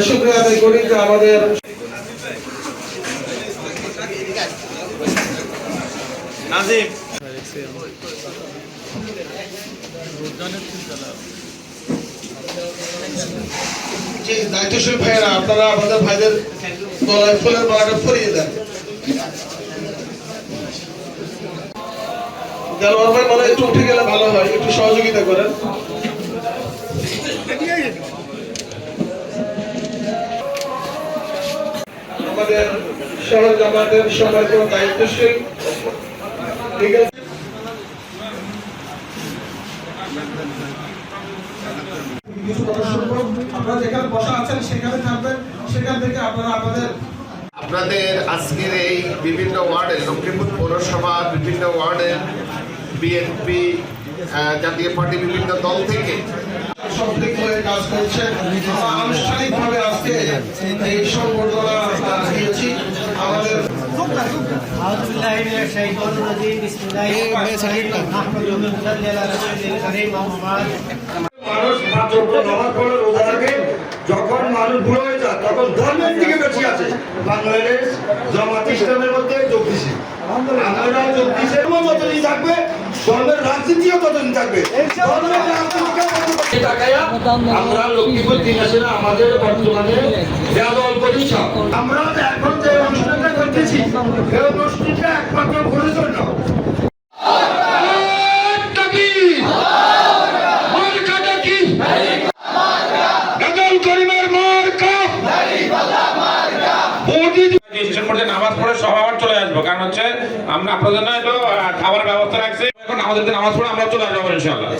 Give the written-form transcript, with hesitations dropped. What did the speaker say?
শুকরিয়া আদায় করি যে আমাদের নাজিম যে দায়িত্বশীল ভাইয়েরা আপনারা আমাদের ভাইদের গলায় ফুলের মালাটা পরিয়ে দেন। দেলোয়ার ভাই বলে একটু উঠে গেলে ভালো হয়, একটু সহযোগিতা করেন। আমাদের শহর জামাতের সম্মানিত দায়িত্বশীল আপনারা যেখানে বসা আছেন সেখানে থাকবেন, সেখান থেকে আপনারা আপনাদের আজকের এই বিভিন্ন ওয়ার্ডের লক্ষ্মীপুর পৌরসভার বিভিন্ন ওয়ার্ডের বিএনপি জাতীয় পার্টি বিভিন্ন দল থেকে সম্পৃক্ত হয়ে কাজ করছেন। আনুষ্ঠানিকভাবে আজকে এই সংবর্ধনা দিয়েছি আমাদের যখন মানুষ বুড়ো হয়ে যায় তখন ধর্মের দিকে বেশি আছে। বাংলাদেশ জামাত ইসলামের মধ্যে যোগ দিছে, আমরা যোগ দিছে যতদিন থাকবে ধর্মের রাজনীতিও ততদিন থাকবে। আমরা লক্ষ্মীপুর দিনাজপুরে আমাদের বর্তমানে আমরা এখন যে অনুষ্ঠানটা করতেছি এই অনুষ্ঠানটা একমাত্র ভোটের জন্য। নামাজ পড়ে সব আবার চলে আসবো, কারণ হচ্ছে আমরা আপনাদের জন্য একটু খাবার ব্যবস্থা রাখছি। এখন আমাদের নামাজ পড়ে আমরা চলে আসবো ইনশাআল্লাহ।